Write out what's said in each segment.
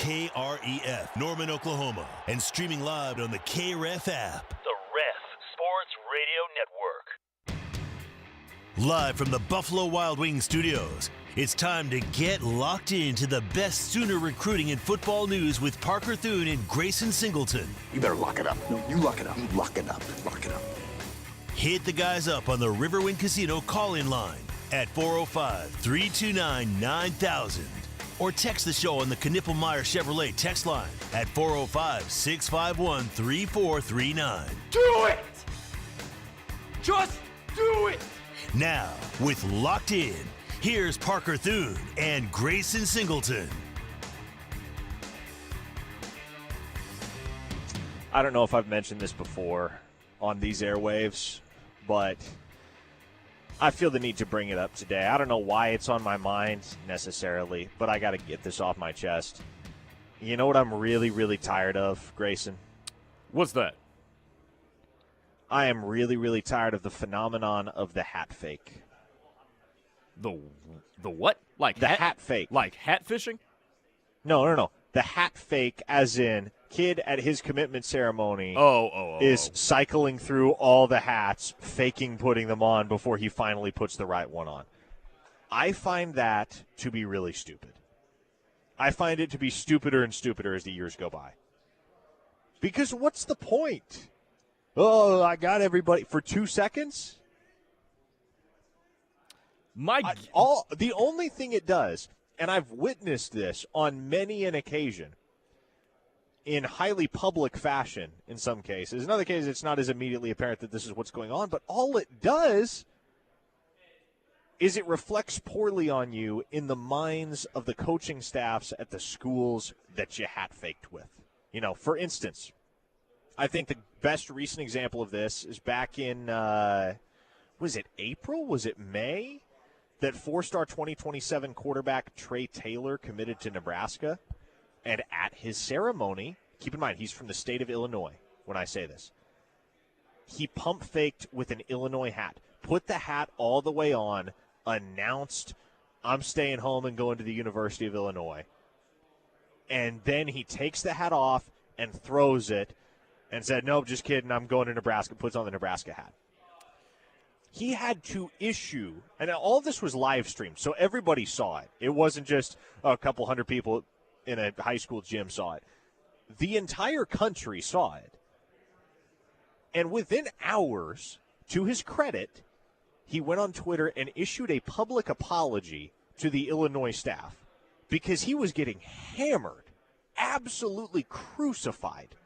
KREF, Norman, Oklahoma, and streaming live on the KREF app. The Ref Sports Radio Network. Live from the Buffalo Wild Wings studios, it's time to get locked into the best Sooner recruiting and football news with Parker Thune and Grayson Singleton. You better lock it up. No, you lock it up. You lock it up. Lock it up. Hit the guys up on the Riverwind Casino call-in line at 405-329-9000 or text the show on the Knippelmeyer Chevrolet text line at 405-651-3439. Do it! Just do it! Now, with Locked In, here's Parker Thune and Grayson Singleton. I don't know if I've mentioned this before on these airwaves, but I feel the need to bring it up today. I don't know why it's on my mind necessarily, but I got to get this off my chest. You know what I'm really, really tired of, Grayson? What's that? I am really, really tired of the phenomenon of the hat fake. The what? Like the hat fake. Like hat fishing? No. The hat fake as in kid at his commitment ceremony is cycling through all the hats, faking putting them on before he finally puts the right one on. I find that to be really stupid. I find it to be stupider and stupider as the years go by. Because what's the point? Oh, I got everybody for 2 seconds? The only thing it does, and I've witnessed this on many an occasion, in highly public fashion in some cases. In other cases, it's not as immediately apparent that this is what's going on, but all it does is it reflects poorly on you in the minds of the coaching staffs at the schools that you hat-faked with. You know, for instance, I think the best recent example of this is back in, was it April? Was it May? That four-star 2027 quarterback Trey Taylor committed to Nebraska. And at his ceremony, keep in mind, he's from the state of Illinois when I say this. He pump-faked with an Illinois hat, put the hat all the way on, announced, I'm staying home and going to the University of Illinois. And then he takes the hat off and throws it and said, nope, just kidding, I'm going to Nebraska, puts on the Nebraska hat. He had to issue, and all this was live streamed, so everybody saw it. It wasn't just a couple hundred people in a high school gym saw it. The entire country saw it. And within hours, to his credit, he went on Twitter and issued a public apology to the Illinois staff because he was getting hammered, absolutely crucified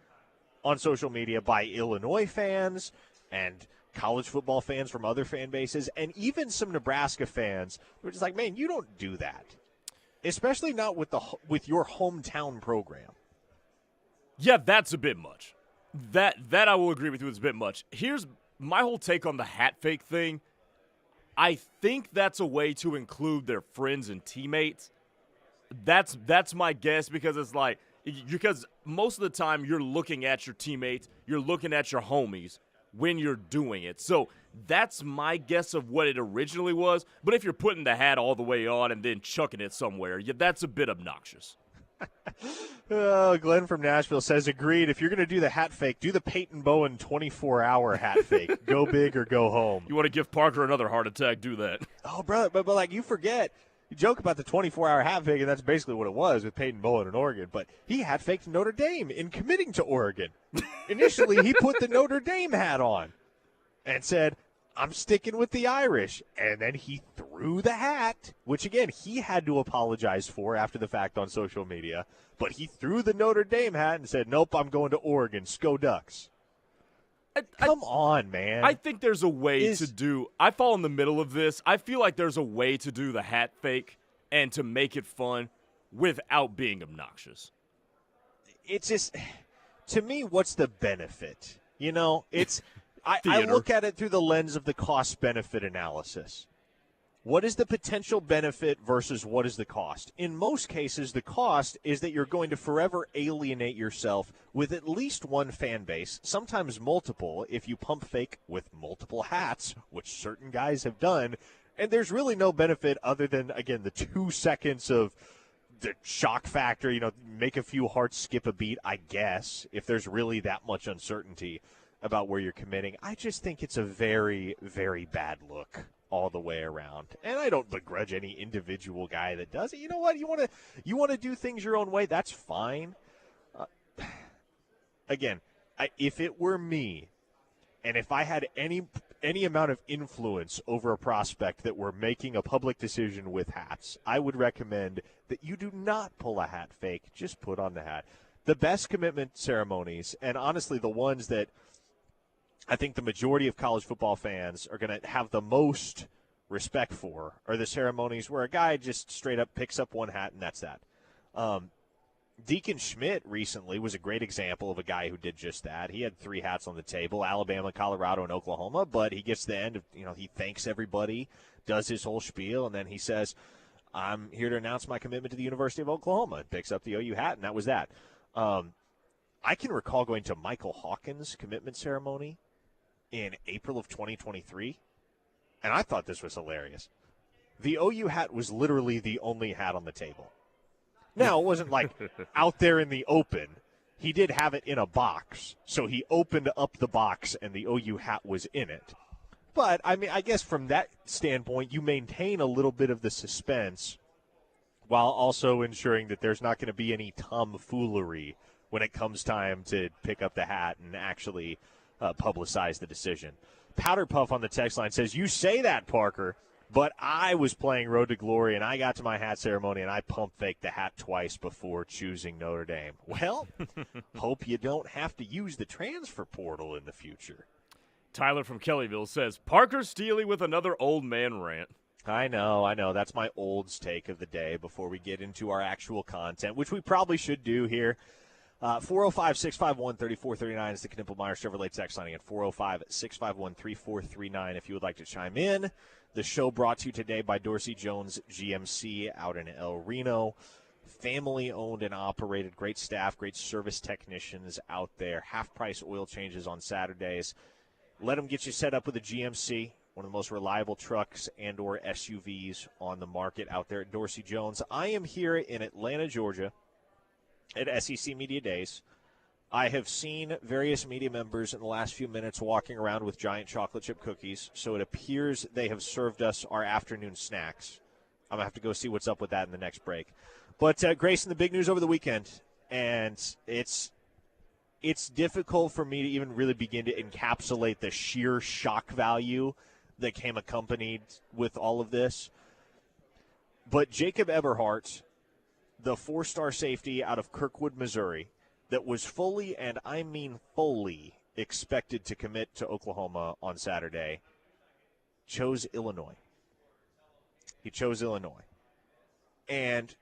on social media by Illinois fans and college football fans from other fan bases, and even some Nebraska fans who were just like, man, you don't do that. Especially not with your hometown program. Yeah, that's a bit much. That I will agree with you is a bit much. Here's my whole take on the hat fake thing. I think that's a way to include their friends and teammates. That's my guess because most of the time you're looking at your teammates, you're looking at your homies when you're doing it. So that's my guess of what it originally was. But if you're putting the hat all the way on and then chucking it somewhere, yeah, that's a bit obnoxious. Glenn from Nashville says, agreed. If you're going to do the hat fake, do the Peyton Bowen 24-hour hat fake. Go big or go home. You want to give Parker another heart attack, do that. Oh, brother, but like you forget. You joke about the 24-hour hat fake, and that's basically what it was with Peyton Bowen in Oregon. But he hat faked Notre Dame in committing to Oregon. Initially, he put the Notre Dame hat on and said, I'm sticking with the Irish. And then he threw the hat, which, again, he had to apologize for after the fact on social media. But he threw the Notre Dame hat and said, nope, I'm going to Oregon. Sko Ducks. Come on, man. I think there's a way to do – I fall in the middle of this. I feel like there's a way to do the hat fake and to make it fun without being obnoxious. It's just – to me, what's the benefit? You know, it's – I look at it through the lens of the cost-benefit analysis. What is the potential benefit versus what is the cost? In most cases, the cost is that you're going to forever alienate yourself with at least one fan base, sometimes multiple, if you pump fake with multiple hats, which certain guys have done. And there's really no benefit other than, again, the 2 seconds of the shock factor, make a few hearts skip a beat, I guess, if there's really that much uncertainty about where you're committing. I just think it's a very, very bad look all the way around. And I don't begrudge any individual guy that does it. You know what? You want to do things your own way, that's fine. Again, if it were me, and if I had any amount of influence over a prospect that were making a public decision with hats, I would recommend that you do not pull a hat fake. Just put on the hat. The best commitment ceremonies, and honestly the ones that I think the majority of college football fans are going to have the most respect for, are the ceremonies where a guy just straight up picks up one hat and that's that. Deacon Schmidt recently was a great example of a guy who did just that. He had 3 hats on the table, Alabama, Colorado, and Oklahoma, but he gets to the end of, he thanks everybody, does his whole spiel, and then he says, I'm here to announce my commitment to the University of Oklahoma, and picks up the OU hat, and that was that. I can recall going to Michael Hawkins' commitment ceremony in April of 2023, and I thought this was hilarious. The OU hat was literally the only hat on the table. Now, it wasn't like out there in the open. He did have it in a box, so he opened up the box and the OU hat was in it. But, I guess from that standpoint, you maintain a little bit of the suspense while also ensuring that there's not going to be any tomfoolery when it comes time to pick up the hat and actually publicize the decision. Powder Puff on the text line says, you say that, Parker, but I was playing Road to Glory, and I got to my hat ceremony, and I pump faked the hat twice before choosing Notre Dame. Well, hope you don't have to use the transfer portal in the future. Tyler from Kellyville says, Parker Steely with another old man rant. I know. That's my olds take of the day before we get into our actual content, which we probably should do here. 405-651-3439 is the Knippelmeyer Chevrolet text line again. 405-651-3439 if you would like to chime in. The show brought to you today by Dorsey Jones GMC out in El Reno. Family-owned and operated. Great staff, great service technicians out there. Half-price oil changes on Saturdays. Let them get you set up with a GMC, one of the most reliable trucks and or SUVs on the market out there at Dorsey Jones. I am here in Atlanta, Georgia at SEC Media Days. I have seen various media members in the last few minutes walking around with giant chocolate chip cookies, so it appears they have served us our afternoon snacks. I'm going to have to go see what's up with that in the next break. But, Grayson, the big news over the weekend, and it's difficult for me to even really begin to encapsulate the sheer shock value that came accompanied with all of this. But Jacob Eberhart, the 4-star safety out of Kirkwood, Missouri, that was fully, and I mean fully, expected to commit to Oklahoma on Saturday, chose Illinois. He chose Illinois. And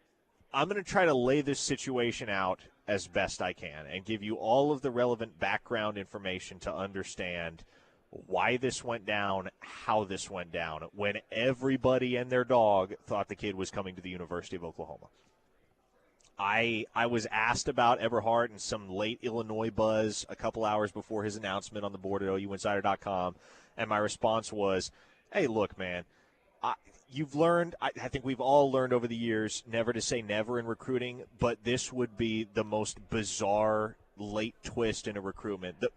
I'm going to try to lay this situation out as best I can and give you all of the relevant background information to understand why this went down, how this went down, when everybody and their dog thought the kid was coming to the University of Oklahoma. I was asked about Eberhart and some late Illinois buzz a couple hours before his announcement on the board at OUinsider.com, and my response was, hey, look, man, you've learned, I think we've all learned over the years never to say never in recruiting, but this would be the most bizarre late twist in a recruitment, the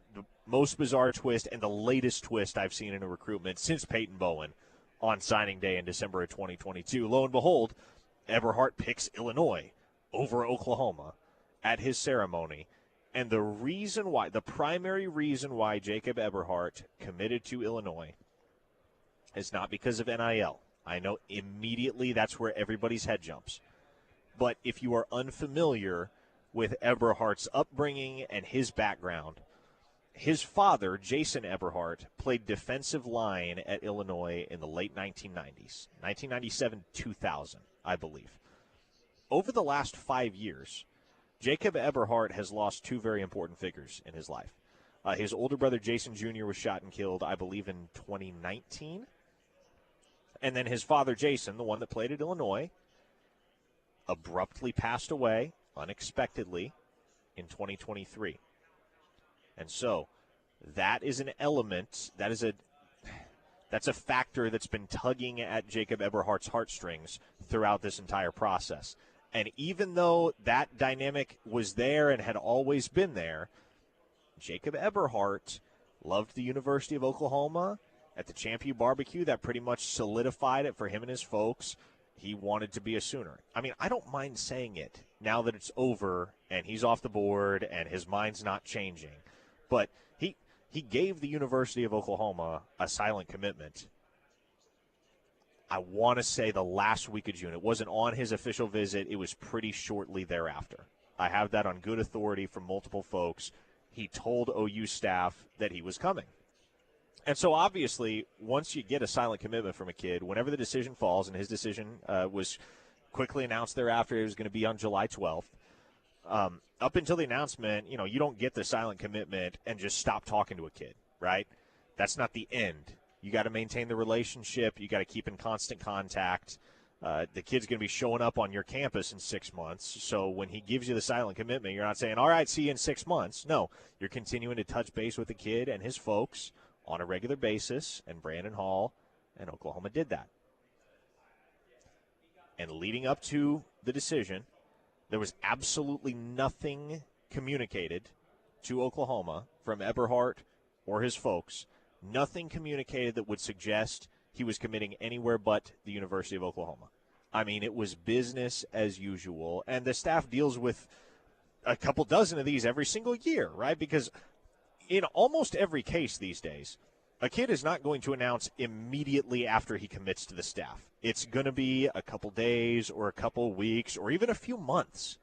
most bizarre twist and the latest twist I've seen in a recruitment since Peyton Bowen on signing day in December of 2022. Lo and behold, Eberhart picks Illinois over Oklahoma at his ceremony. And the primary reason why Jacob Eberhart committed to Illinois is not because of NIL. I know immediately that's where everybody's head jumps. But if you are unfamiliar with Eberhart's upbringing and his background, his father, Jason Eberhart, played defensive line at Illinois in the late 1990s, 1997-2000, I believe. Over the last 5 years, Jacob Eberhart has lost 2 very important figures in his life. His older brother, Jason Jr., was shot and killed, I believe, in 2019. And then his father, Jason, the one that played at Illinois, abruptly passed away unexpectedly in 2023. And so that is an element, that's a factor that's been tugging at Jacob Eberhart's heartstrings throughout this entire process. And even though that dynamic was there and had always been there, Jacob Eberhart loved the University of Oklahoma. At the Champion Barbecue, that pretty much solidified it for him and his folks. He wanted to be a Sooner. I mean, I don't mind saying it now that it's over and he's off the board and his mind's not changing. But he gave the University of Oklahoma a silent commitment. I want to say the last week of June. It wasn't on his official visit. It was pretty shortly thereafter. I have that on good authority from multiple folks. He told OU staff that he was coming. And so obviously, once you get a silent commitment from a kid, whenever the decision falls, and his decision was quickly announced thereafter, it was going to be on July 12th. Up until the announcement, you don't get the silent commitment and just stop talking to a kid, right? That's not the end. You got to maintain the relationship. You got to keep in constant contact. The kid's going to be showing up on your campus in 6 months. So when he gives you the silent commitment, you're not saying, all right, see you in 6 months. No, you're continuing to touch base with the kid and his folks on a regular basis, and Brandon Hall and Oklahoma did that. And leading up to the decision, there was absolutely nothing communicated to Oklahoma from Eberhart or his folks, nothing communicated that would suggest he was committing anywhere but the University of Oklahoma. I mean, it was business as usual, and the staff deals with a couple dozen of these every single year, right? Because in almost every case these days, a kid is not going to announce immediately after he commits to the staff. It's going to be a couple days or a couple weeks or even a few months.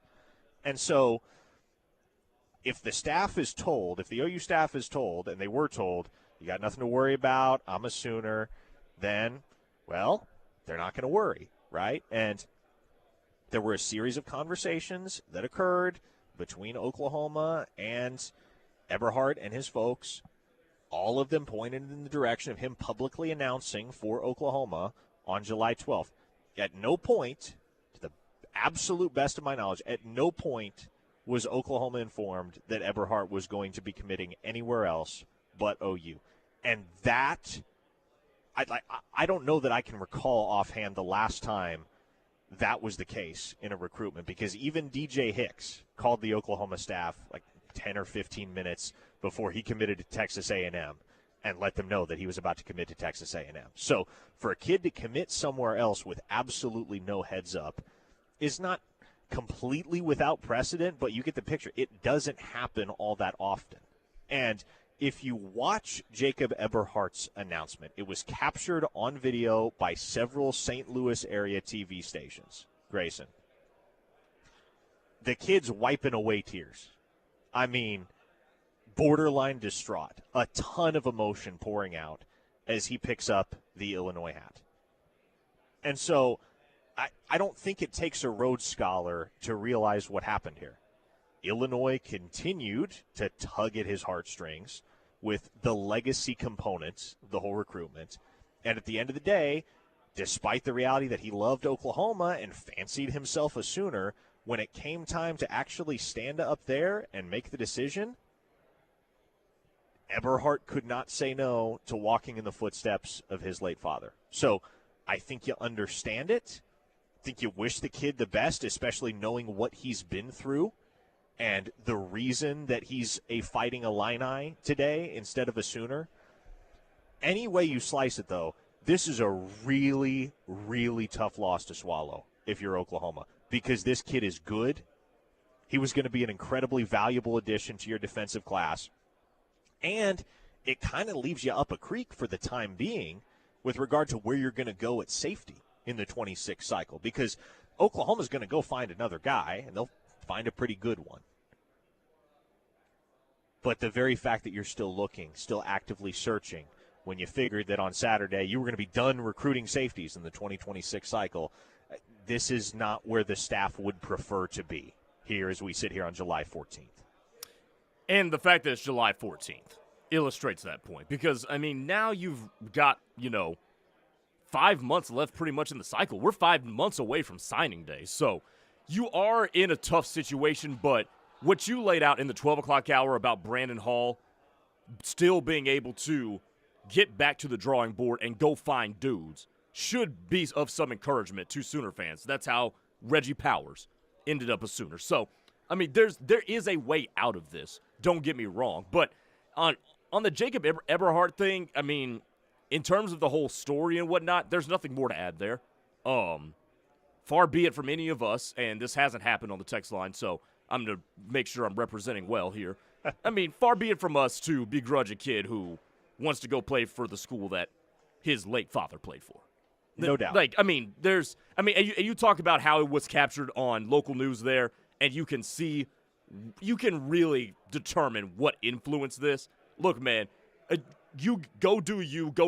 And so if the staff is told, if the OU staff is told, and they were told, you got nothing to worry about, I'm a Sooner, then, well, they're not going to worry, right? And there were a series of conversations that occurred between Oklahoma and Eberhart and his folks. All of them pointed in the direction of him publicly announcing for Oklahoma on July 12th. At no point, to the absolute best of my knowledge, at no point was Oklahoma informed that Eberhart was going to be committing anywhere else but OU. And that, I don't know that I can recall offhand the last time that was the case in a recruitment, because even DJ Hicks called the Oklahoma staff like 10 or 15 minutes before he committed to Texas A&M and let them know that he was about to commit to Texas A&M. So for a kid to commit somewhere else with absolutely no heads up is not completely without precedent, but you get the picture. It doesn't happen all that often. And if you watch Jacob Eberhart's announcement, it was captured on video by several St. Louis area TV stations. Grayson, the kid's wiping away tears. I mean, borderline distraught. A ton of emotion pouring out as he picks up the Illinois hat. And so I don't think it takes a Rhodes Scholar to realize what happened here. Illinois continued to tug at his heartstrings with the legacy components of the whole recruitment. And at the end of the day, despite the reality that he loved Oklahoma and fancied himself a Sooner, when it came time to actually stand up there and make the decision, Eberhart could not say no to walking in the footsteps of his late father. So I think you understand it. I think you wish the kid the best, especially knowing what he's been through and the reason that he's a Fighting Illini today instead of a Sooner. Any way you slice it, though, this is a really, really tough loss to swallow if you're Oklahoma, because this kid is good. He was going to be an incredibly valuable addition to your defensive class. And it kind of leaves you up a creek for the time being with regard to where you're going to go at safety in the 26 cycle, because Oklahoma's going to go find another guy, and they'll find a pretty good one. But the very fact that you're still looking, still actively searching, when you figured that on Saturday you were going to be done recruiting safeties in the 2026 cycle, this is not where the staff would prefer to be here as we sit here on July 14th. And the fact that it's July 14th illustrates that point, because, I mean, now you've got, 5 months left pretty much in the cycle. We're 5 months away from signing day. So you are in a tough situation, but what you laid out in the 12 o'clock hour about Brandon Hall still being able to get back to the drawing board and go find dudes should be of some encouragement to Sooner fans. That's how Reggie Powers ended up a Sooner. So, I mean, there is a way out of this. Don't get me wrong. But on the Jacob Eberhart thing, I mean, in terms of the whole story and whatnot, there's nothing more to add there. Far be it from any of us, and this hasn't happened on the text line, so I'm going to make sure I'm representing well here. I mean, far be it from us to begrudge a kid who wants to go play for the school that his late father played for. No doubt. Like, I mean, and you talk about how it was captured on local news there, and you can really determine what influenced this. Look, man, you go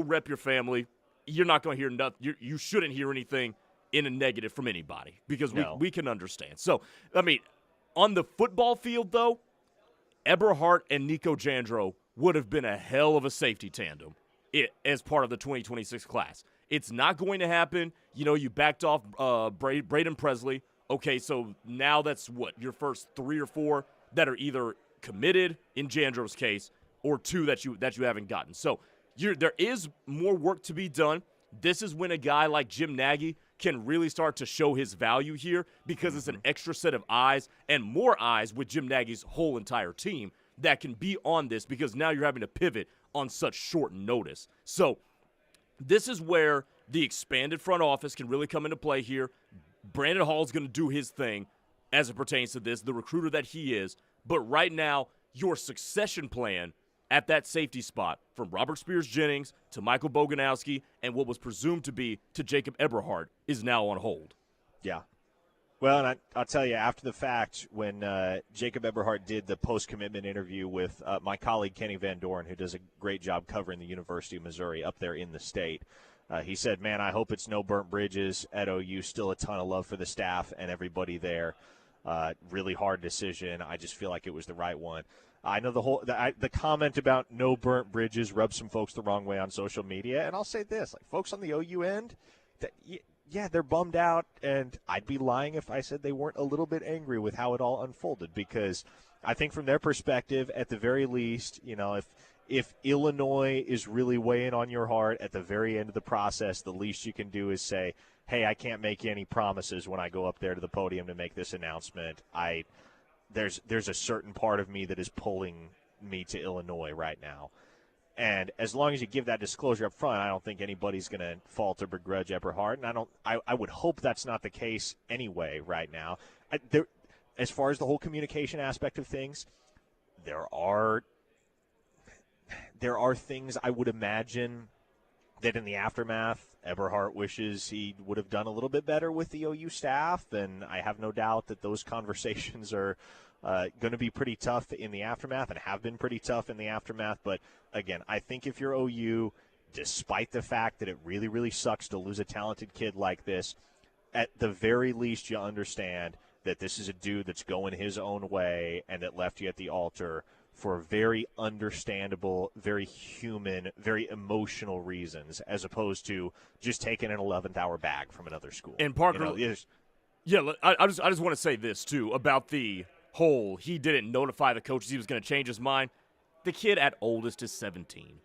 rep your family. You're not going to hear nothing. You shouldn't hear anything in a negative from anybody because we can understand. So, I mean, on the football field, though, Eberhart and Nico Jandro would have been a hell of a safety tandem as part of the 2026 class. It's not going to happen. You know, you backed off Braden Presley. Okay, so now that's your first 3 or 4 that are either committed in Jandro's case or 2 that you haven't gotten. So there is more work to be done. This is when a guy like Jim Nagy can really start to show his value here because it's an extra set of eyes and more eyes with Jim Nagy's whole entire team that can be on this because now you're having to pivot on such short notice. So this is where the expanded front office can really come into play here. Brandon Hall's going to do his thing as it pertains to this, the recruiter that he is. But right now, your succession plan at that safety spot from Robert Spears-Jennings to Michael Boganowski and what was presumed to be to Jacob Eberhart is now on hold. Yeah. Well, and I'll tell you, after the fact, when Jacob Eberhart did the post-commitment interview with my colleague Kenny Van Doren, who does a great job covering the University of Missouri up there in the state, he said, man, I hope it's no burnt bridges at OU. Still a ton of love for the staff and everybody there. Really hard decision. I just feel like it was the right one. I know the comment about no burnt bridges rubs some folks the wrong way on social media, and I'll say this: like folks on the OU end, yeah, they're bummed out, and I'd be lying if I said they weren't a little bit angry with how it all unfolded, because I think from their perspective, at the very least, you know, if Illinois is really weighing on your heart at the very end of the process, the least you can do is say, hey, I can't make you any promises when I go up there to the podium to make this announcement. There's a certain part of me that is pulling me to Illinois right now. And as long as you give that disclosure up front, I don't think anybody's going to fault or begrudge Eberhart. And I would hope that's not the case anyway right now. As far as the whole communication aspect of things, there are things I would imagine that in the aftermath, Eberhart wishes he would have done a little bit better with the OU staff, and I have no doubt that those conversations are going to be pretty tough in the aftermath and have been pretty tough in the aftermath. But, again, I think if you're OU, despite the fact that it really, really sucks to lose a talented kid like this, at the very least you understand that this is a dude that's going his own way and that left you at the altar for very understandable, very human, very emotional reasons, as opposed to just taking an 11th hour bag from another school. And Parker, I just want to say this too about the whole he didn't notify the coaches he was going to change his mind. The kid at oldest is 17.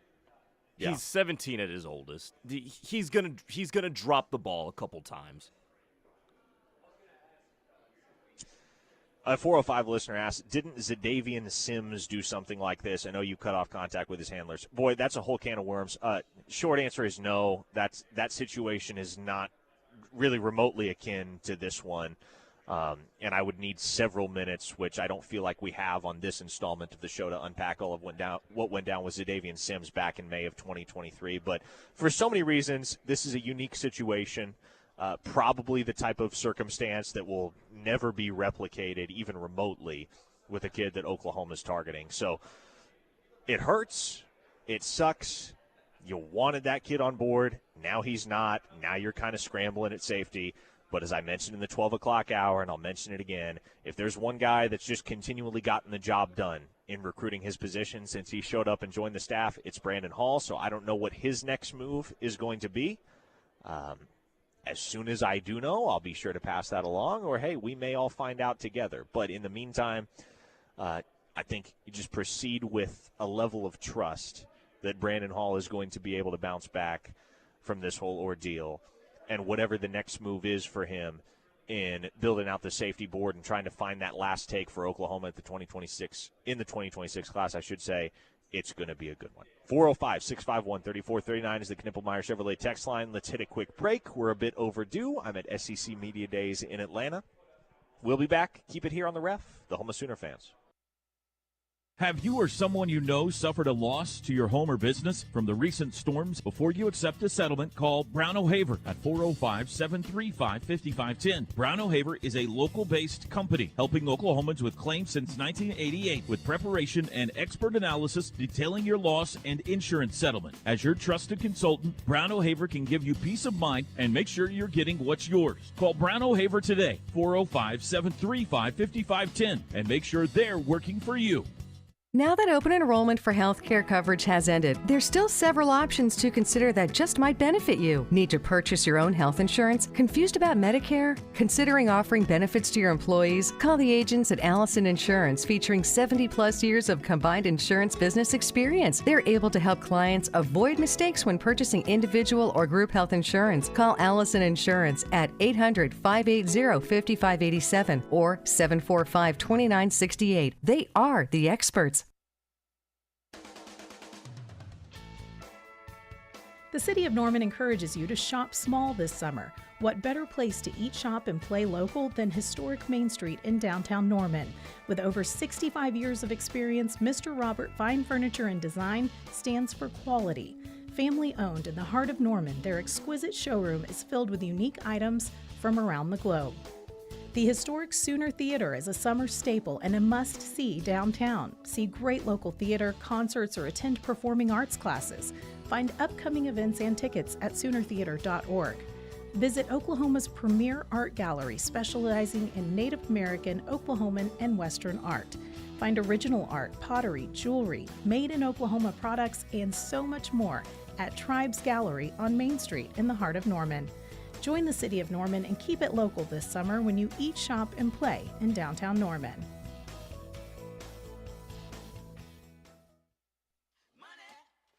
Yeah. He's 17 at his oldest. He's gonna drop the ball a couple times. A 405 listener asked, didn't Zadavian Sims do something like this? I know you cut off contact with his handlers. Boy, that's a whole can of worms. Short answer is no. That situation is not really remotely akin to this one. And I would need several minutes, which I don't feel like we have on this installment of the show, to unpack all of what went down with Zadavian Sims back in May of 2023. But for so many reasons, this is a unique situation. Probably the type of circumstance that will never be replicated, even remotely, with a kid that Oklahoma's targeting. So it hurts. It sucks. You wanted that kid on board. Now he's not. Now you're kind of scrambling at safety. But as I mentioned in the 12 o'clock hour, and I'll mention it again, if there's one guy that's just continually gotten the job done in recruiting his position since he showed up and joined the staff, it's Brandon Hall. So I don't know what his next move is going to be. As soon as I do know, I'll be sure to pass that along, or, hey, we may all find out together. But in the meantime, I think you just proceed with a level of trust that Brandon Hall is going to be able to bounce back from this whole ordeal. And whatever the next move is for him, in building out the safety board and trying to find that last take for Oklahoma at the 2026 class, I should say. It's going to be a good one. 405-651-3439 is the Knippelmeyer Chevrolet text line. Let's hit a quick break. We're a bit overdue. I'm at SEC Media Days in Atlanta. We'll be back. Keep it here on the Ref, the home of Sooner fans. Have you or someone you know suffered a loss to your home or business from the recent storms? Before you accept a settlement, call Brown O'Haver at 405-735-5510. Brown O'Haver is a local-based company helping Oklahomans with claims since 1988 with preparation and expert analysis detailing your loss and insurance settlement. As your trusted consultant, Brown O'Haver can give you peace of mind and make sure you're getting what's yours. Call Brown O'Haver today, 405-735-5510, and make sure they're working for you. Now that open enrollment for healthcare coverage has ended, there's still several options to consider that just might benefit you. Need to purchase your own health insurance? Confused about Medicare? Considering offering benefits to your employees? Call the agents at Allison Insurance, featuring 70-plus years of combined insurance business experience. They're able to help clients avoid mistakes when purchasing individual or group health insurance. Call Allison Insurance at 800-580-5587 or 745-2968. They are the experts. The City of Norman encourages you to shop small this summer. What better place to eat, shop, and play local than historic Main Street in downtown Norman? With over 65 years of experience, Mr. Robert Fine Furniture and Design stands for quality. Family owned in the heart of Norman, their exquisite showroom is filled with unique items from around the globe. The historic Sooner Theater is a summer staple and a must-see downtown. See great local theater, concerts, or attend performing arts classes. Find upcoming events and tickets at SoonerTheater.org. Visit Oklahoma's premier art gallery specializing in Native American, Oklahoman, and Western art. Find original art, pottery, jewelry, made in Oklahoma products, and so much more at Tribes Gallery on Main Street in the heart of Norman. Join the City of Norman and keep it local this summer when you eat, shop, and play in downtown Norman.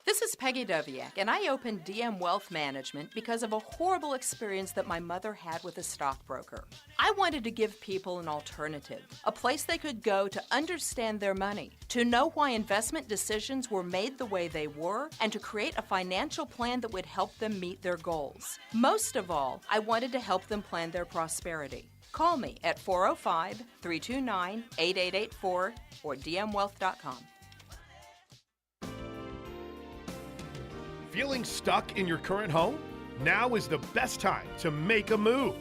This is Peggy Doviak, and I opened DM Wealth Management because of a horrible experience that my mother had with a stockbroker. I wanted to give people an alternative, a place they could go to understand their money, to know why investment decisions were made the way they were, and to create a financial plan that would help them meet their goals. Most of all, I wanted to help them plan their prosperity. Call me at 405-329-8884 or dmwealth.com. Feeling stuck in your current home? Now is the best time to make a move.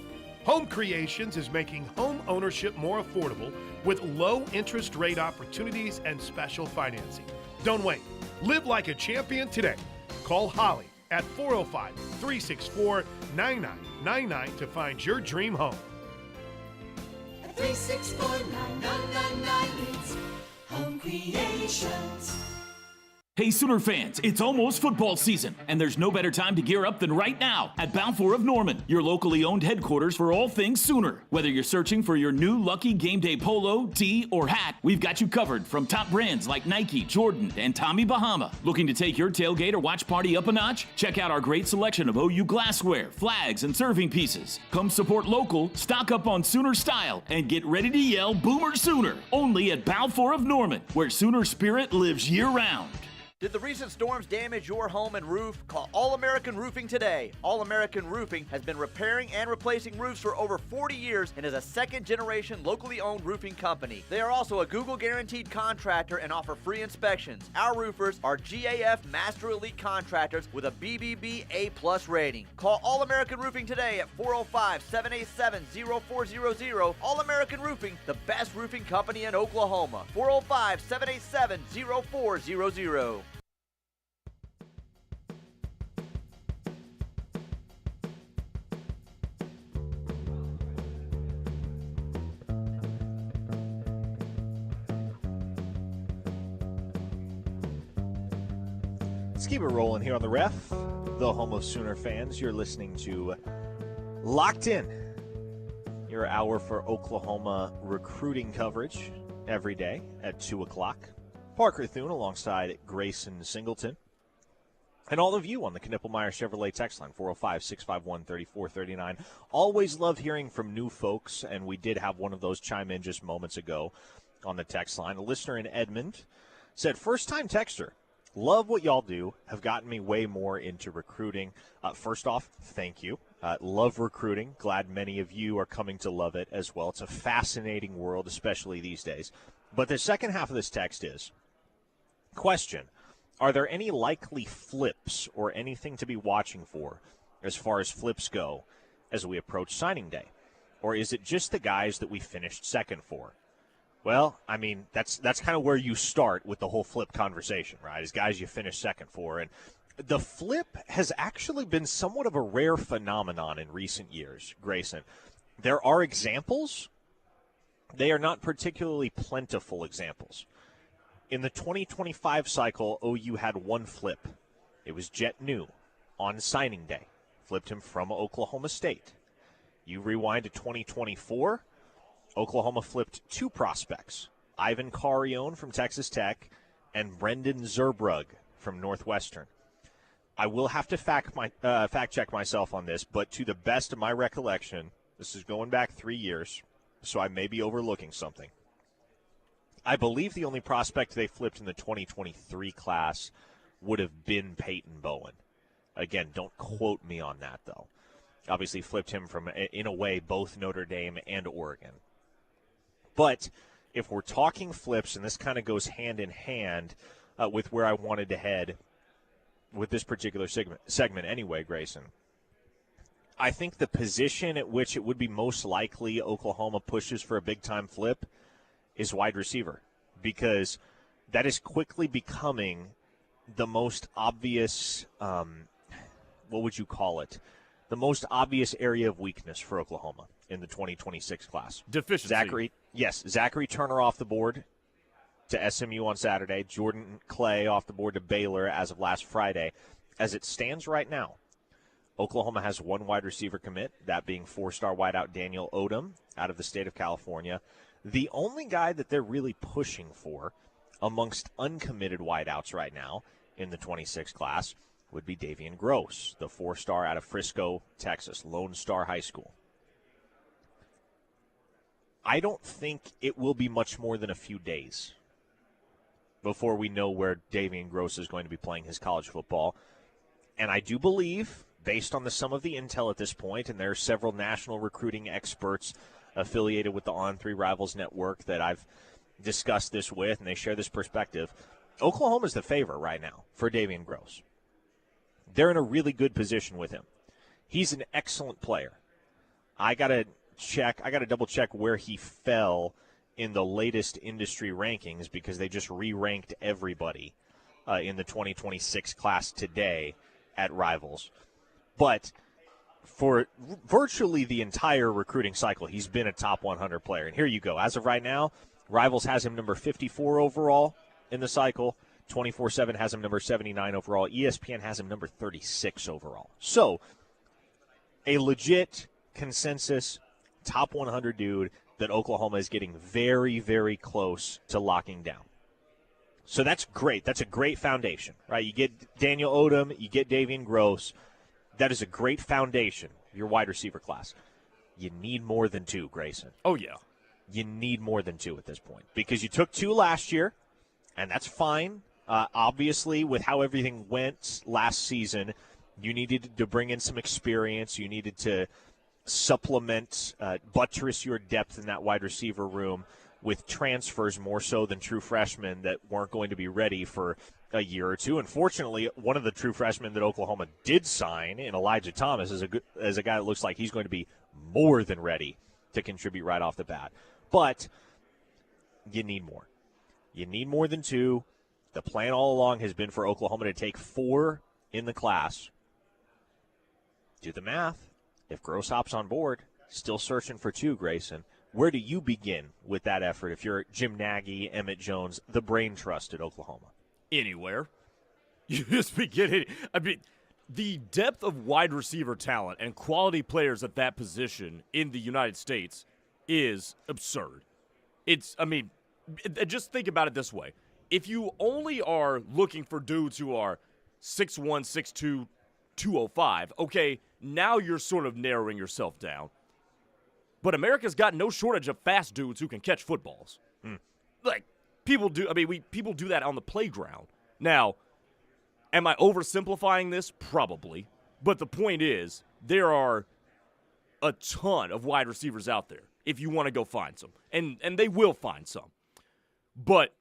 Home Creations is making home ownership more affordable with low interest rate opportunities and special financing. Don't wait. Live like a champion today. Call Holly at 405-364-9999 to find your dream home. 364-9999 means Home Creations. Hey Sooner fans, it's almost football season, and there's no better time to gear up than right now at Balfour of Norman, your locally owned headquarters for all things Sooner. Whether you're searching for your new lucky game day polo, tee, or hat, we've got you covered from top brands like Nike, Jordan, and Tommy Bahama. Looking to take your tailgate or watch party up a notch? Check out our great selection of OU glassware, flags, and serving pieces. Come support local, stock up on Sooner style, and get ready to yell Boomer Sooner, only at Balfour of Norman, where Sooner spirit lives year-round. Did the recent storms damage your home and roof? Call All-American Roofing today. All-American Roofing has been repairing and replacing roofs for over 40 years and is a second-generation locally owned roofing company. They are also a Google guaranteed contractor and offer free inspections. Our roofers are GAF Master Elite contractors with a BBB A+ rating. Call All-American Roofing today at 405-787-0400. All-American Roofing, the best roofing company in Oklahoma. 405-787-0400. Let's keep it rolling here on the Ref, the home of Sooner fans. You're listening to Locked In, your hour for Oklahoma recruiting coverage every day at 2 o'clock. Parker Thune alongside Grayson Singleton. And all of you on the Knippelmeyer Chevrolet text line, 405-651-3439. Always love hearing from new folks, and we did have one of those chime in just moments ago on the text line. A listener in Edmond said, first-time texter, love what y'all do, have gotten me way more into recruiting. First off, thank you. Love recruiting. Glad many of you are coming to love it as well. It's a fascinating world, especially these days. But the second half of this text is, question, are there any likely flips or anything to be watching for as far as flips go as we approach signing day? Or is it just the guys that we finished second for? Well, I mean, that's kind of where you start with the whole flip conversation, right, is guys you finished second for. And the flip has actually been somewhat of a rare phenomenon in recent years, Grayson. There are examples. They are not particularly plentiful examples. In the 2025 cycle, OU had one flip. It was Jet New on signing day. Flipped him from Oklahoma State. You rewind to 2024, Oklahoma flipped two prospects, Ivan Carrion from Texas Tech and Brendan Zerbrug from Northwestern. I will have to fact check myself on this, but to the best of my recollection, this is going back 3 years, so I may be overlooking something. I believe the only prospect they flipped in the 2023 class would have been Peyton Bowen. Again, don't quote me on that, though. Obviously flipped him from, in a way, both Notre Dame and Oregon. But if we're talking flips, and this kind of goes hand in hand with where I wanted to head with this particular segment anyway, Grayson, I think the position at which it would be most likely Oklahoma pushes for a big-time flip is wide receiver, because that is quickly becoming the most obvious, what would you call it, the most obvious area of weakness for Oklahoma in the 2026 class. Deficiency. Zachary Turner off the board to SMU on Saturday, Jordan Clay off the board to Baylor as of last Friday. As it stands right now, Oklahoma has one wide receiver commit, that being four-star wideout Daniel Odom out of the state of California. The only guy that they're really pushing for amongst uncommitted wideouts right now in the 26 class would be Damen Gross, the four-star out of Frisco, Texas, Lone Star High School. I don't think it will be much more than a few days before we know where Damen Gross is going to be playing his college football. And I do believe, based on some of the intel at this point, and there are several national recruiting experts affiliated with the On3 Rivals Network that I've discussed this with, and they share this perspective, Oklahoma's the favorite right now for Damen Gross. They're in a really good position with him. He's an excellent player. I got to double check where he fell in the latest industry rankings, because they just re-ranked everybody in the 2026 class today at Rivals. But for virtually the entire recruiting cycle, he's been a top 100 player. And here you go. As of right now, Rivals has him number 54 overall in the cycle. 24/7 has him number 79 overall. ESPN has him number 36 overall. So a legit consensus top 100 dude that Oklahoma is getting very, very close to locking down. So that's great. That's a great foundation, right? You get Daniel Odom, you get Damen Gross. That is a great foundation, your wide receiver class. You need more than two, Grayson. Oh, yeah. You need more than two at this point, because you took two last year, and that's fine. Obviously, with how everything went last season, you needed to bring in some experience. You needed to supplement, buttress your depth in that wide receiver room with transfers more so than true freshmen that weren't going to be ready for a year or two. Unfortunately, one of the true freshmen that Oklahoma did sign in Elijah Thomas is a guy that looks like he's going to be more than ready to contribute right off the bat. But you need more. You need more than two. The plan all along has been for Oklahoma to take four in the class. Do the math. If Gross hops on board, still searching for two, Grayson. Where do you begin with that effort if you're Jim Nagy, Emmett Jones, the brain trust at Oklahoma? Anywhere. You just begin it. I mean, the depth of wide receiver talent and quality players at that position in the United States is absurd. Just think about it this way. If you only are looking for dudes who are 6'1", 6'2", 205. Okay, now you're sort of narrowing yourself down. But America's got no shortage of fast dudes who can catch footballs. Like, people do. I mean, people do that on the playground. Now, am I oversimplifying this? Probably. But the point is, there are a ton of wide receivers out there if you want to go find some. And they will find some. But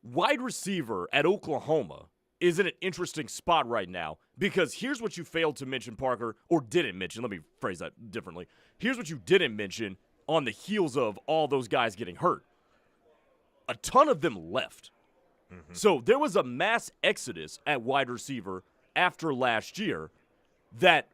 wide receiver at Oklahoma is in an interesting spot right now because here's what you failed to mention, Parker, or didn't mention. Let me phrase that differently. Here's what you didn't mention on the heels of all those guys getting hurt. A ton of them left. So there was a mass exodus at wide receiver after last year that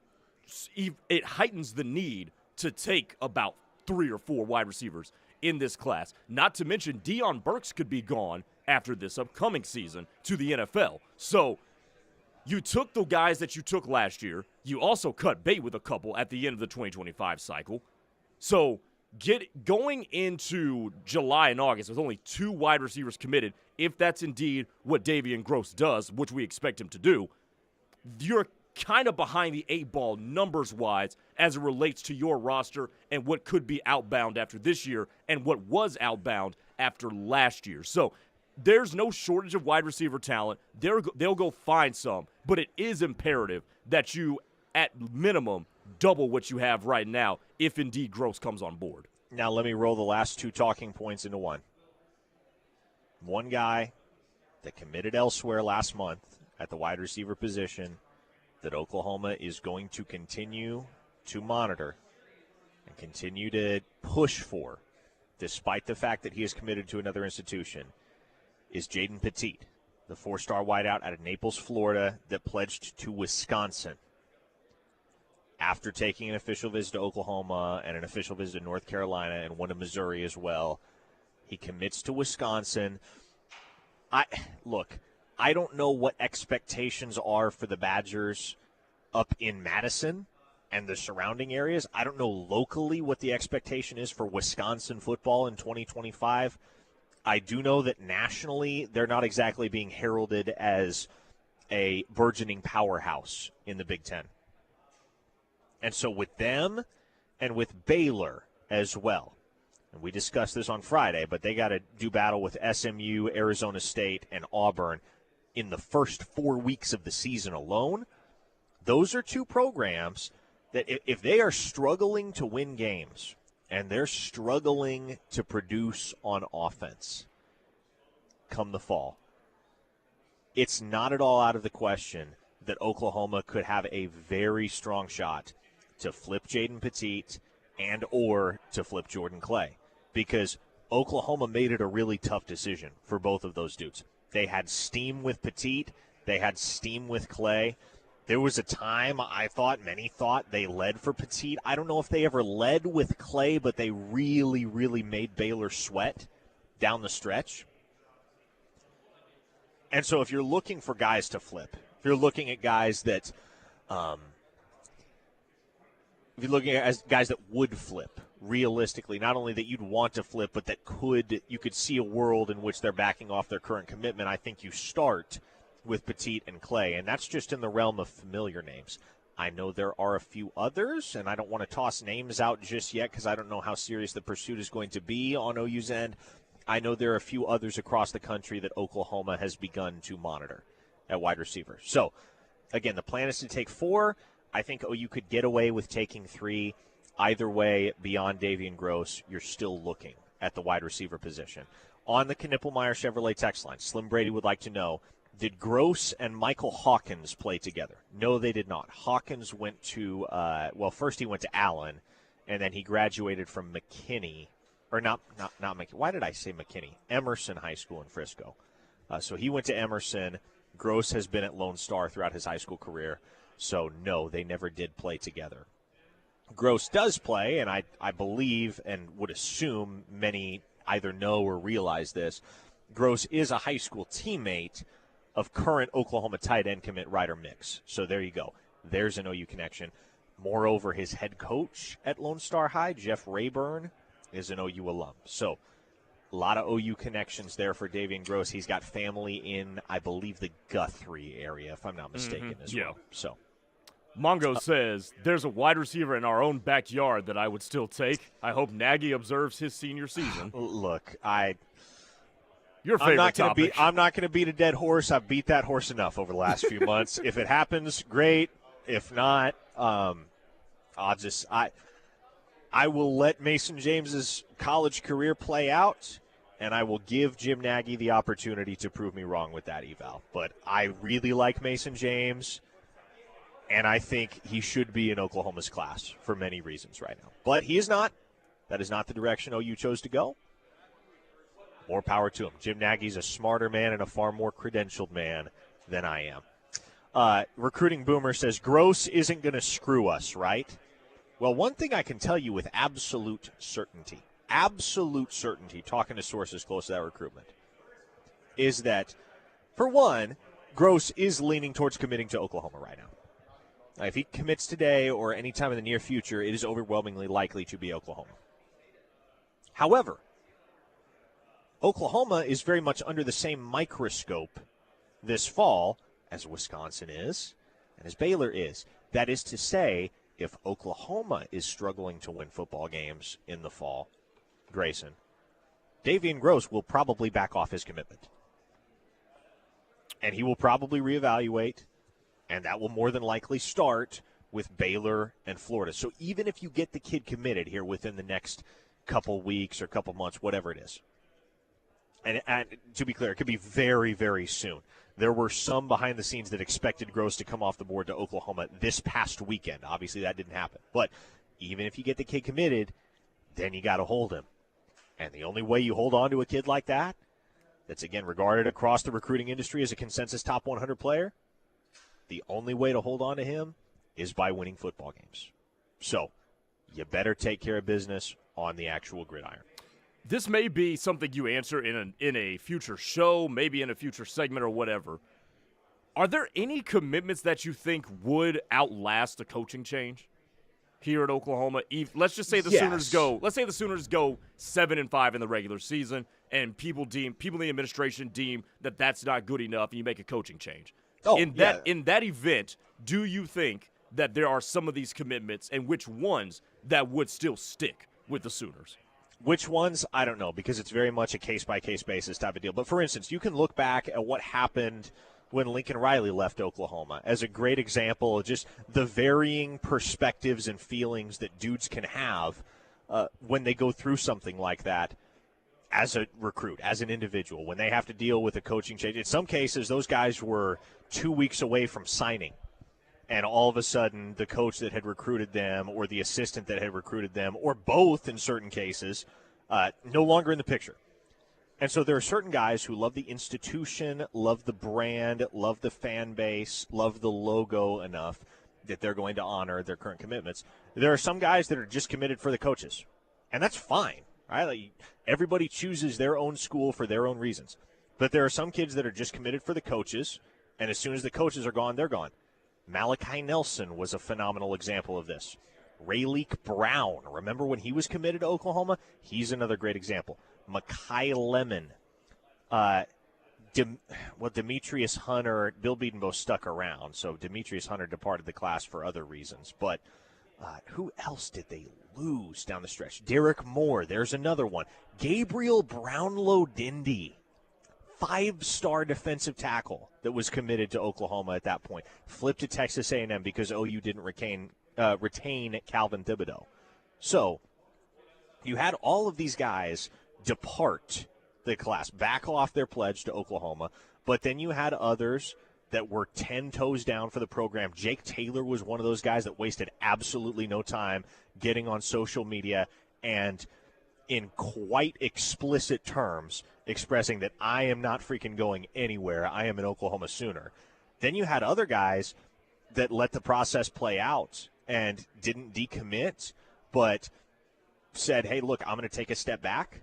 it heightens the need to take about 3 or 4 wide receivers in this class. Not to mention Deion Burks could be gone after this upcoming season to the NFL. So you took the guys that you took last year. You also cut bait with a couple at the end of the 2025 cycle. So going into July and August with only 2 wide receivers committed, if that's indeed what Damen Gross does, which we expect him to do, you're kind of behind the 8 ball numbers-wise as it relates to your roster and what could be outbound after this year and what was outbound after last year. So there's no shortage of wide receiver talent. They'll go find some, but it is imperative that you, at minimum, double what you have right now if indeed Gross comes on board. Now let me roll the last 2 talking points into one. One guy that committed elsewhere last month at the wide receiver position that Oklahoma is going to continue to monitor and continue to push for, despite the fact that he is committed to another institution, is Jaden Petit, the 4-star wideout out of Naples, Florida, that pledged to Wisconsin after taking an official visit to Oklahoma and an official visit to North Carolina and one to Missouri as well. He commits to Wisconsin. I don't know what expectations are for the Badgers up in Madison and the surrounding areas. I don't know locally what the expectation is for Wisconsin football in 2025. I do know that nationally they're not exactly being heralded as a burgeoning powerhouse in the Big Ten. And so with them and with Baylor as well, and we discussed this on Friday, but they got to do battle with SMU, Arizona State, and Auburn in the first 4 weeks of the season alone. Those are 2 programs that if they are struggling to win games and they're struggling to produce on offense come the fall, it's not at all out of the question that Oklahoma could have a very strong shot to flip Jaden Petit and or to flip Jordan Clay, because Oklahoma made it a really tough decision for both of those dudes. They had steam with Petit. They had steam with Clay. There was a time many thought they led for Petit. I don't know if they ever led with Clay, but they really, really made Baylor sweat down the stretch. And so if you're looking for guys to flip, if you're looking at guys that if you're looking at guys that would flip, realistically, not only that you'd want to flip, but that you could see a world in which they're backing off their current commitment, I think you start with Petit and Clay, and that's just in the realm of familiar names. I know there are a few others, and I don't want to toss names out just yet because I don't know how serious the pursuit is going to be on OU's end. I know there are a few others across the country that Oklahoma has begun to monitor at wide receiver. So, again, the plan is to take 4. I think OU could get away with taking 3. Either way, beyond Damen Gross, you're still looking at the wide receiver position. On the Knippelmeyer Chevrolet text line, Slim Brady would like to know, did Gross and Michael Hawkins play together? No, they did not. Hawkins went to, first he went to Allen, and then he graduated from McKinney. Or not McKinney. Why did I say McKinney? Emerson High School in Frisco. So he went to Emerson. Gross has been at Lone Star throughout his high school career. So, no, they never did play together. Gross does play, and I believe and would assume many either know or realize this. Gross is a high school teammate of current Oklahoma tight end commit Ryder Mix. So there you go. There's an OU connection. Moreover, his head coach at Lone Star High, Jeff Rayburn, is an OU alum. So A lot of OU connections there for Damen Gross. He's got family in, I believe, the Guthrie area, if I'm not mistaken, as well. So, Mongo says, there's a wide receiver in our own backyard that I would still take. I hope Nagy observes his senior season. Look, Your favorite topic. I'm not going to beat a dead horse. I've beat that horse enough over the last few months. If it happens, great. If not, I will let Mason James's college career play out, and I will give Jim Nagy the opportunity to prove me wrong with that eval. But I really like Mason James, and I think he should be in Oklahoma's class for many reasons right now. But he is not. That is not the direction OU chose to go. More power to him. Jim Nagy's a smarter man and a far more credentialed man than I am. Recruiting Boomer says, Gross isn't going to screw us, right? Well, one thing I can tell you with absolute certainty, talking to sources close to that recruitment, is that, for one, Gross is leaning towards committing to Oklahoma right now. If he commits today or any time in the near future, it is overwhelmingly likely to be Oklahoma. However, Oklahoma is very much under the same microscope this fall as Wisconsin is and as Baylor is. That is to say, if Oklahoma is struggling to win football games in the fall, Grayson, Damen Gross will probably back off his commitment. And he will probably reevaluate, and that will more than likely start with Baylor and Florida. So even if you get the kid committed here within the next couple weeks or couple months, whatever it is, and to be clear, it could be very, very soon. There were some behind the scenes that expected Gross to come off the board to Oklahoma this past weekend. Obviously, that didn't happen. But even if you get the kid committed, then you got to hold him. And the only way you hold on to a kid like that, that's, again, regarded across the recruiting industry as a consensus top 100 player, the only way to hold on to him is by winning football games. So you better take care of business on the actual gridiron. This may be something you answer in a future show, maybe in a future segment or whatever. Are there any commitments that you think would outlast a coaching change here at Oklahoma? Let's just say the Sooners go. Let's say the Sooners go 7-5 in the regular season, and people in the administration deem that that's not good enough, and you make a coaching change. In that event, do you think that there are some of these commitments, and which ones that would still stick with the Sooners? Which ones? I don't know, because it's very much a case-by-case basis type of deal. But, for instance, you can look back at what happened when Lincoln Riley left Oklahoma as a great example of just the varying perspectives and feelings that dudes can have when they go through something like that as a recruit, as an individual, when they have to deal with a coaching change. In some cases, those guys were 2 weeks away from signing. And all of a sudden, the coach that had recruited them or the assistant that had recruited them, or both in certain cases, no longer in the picture. And so there are certain guys who love the institution, love the brand, love the fan base, love the logo enough that they're going to honor their current commitments. There are some guys that are just committed for the coaches, and that's fine. Right? Like, everybody chooses their own school for their own reasons. But there are some kids that are just committed for the coaches, and as soon as the coaches are gone, they're gone. Malachi Nelson was a phenomenal example of this. Rayleek Brown, remember when he was committed to Oklahoma? He's another great example. Makai Lemon, Demetrius Hunter, Bill Beaton both stuck around, so Demetrius Hunter departed the class for other reasons. But who else did they lose down the stretch? Derek Moore, there's another one. Gabriel Brownlow-Dindy, 5-star defensive tackle that was committed to Oklahoma at that point. Flipped to Texas A&M because OU didn't retain Calvin Thibodeau. So you had all of these guys depart the class, back off their pledge to Oklahoma, but then you had others that were 10 toes down for the program. Jake Taylor was one of those guys that wasted absolutely no time getting on social media and in quite explicit terms expressing that I am not freaking going anywhere. I am an Oklahoma Sooner. Then you had other guys that let the process play out and didn't decommit, but said, hey, look, I'm going to take a step back.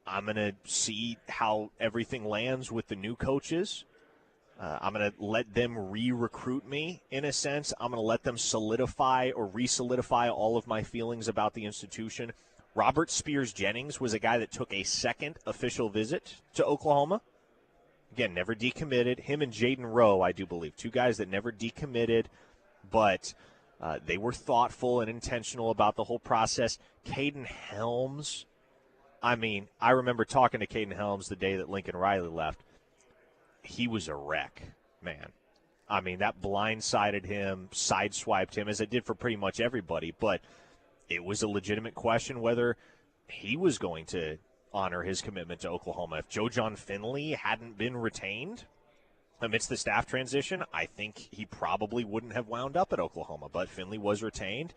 I'm going to see how everything lands with the new coaches. I'm going to let them re-recruit me, in a sense. I'm going to let them solidify or re-solidify all of my feelings about the institution Robert Spears Jennings was a guy that took a second official visit to Oklahoma. Again, never decommitted. Him and Jaden Rowe, I do believe, two guys that never decommitted, but they were thoughtful and intentional about the whole process. Caden Helms, I remember talking to Caden Helms the day that Lincoln Riley left. He was a wreck, man. That blindsided him, sideswiped him, as it did for pretty much everybody, but it was a legitimate question whether he was going to honor his commitment to Oklahoma. If Joe John Finley hadn't been retained amidst the staff transition, I think he probably wouldn't have wound up at Oklahoma. But Finley was retained,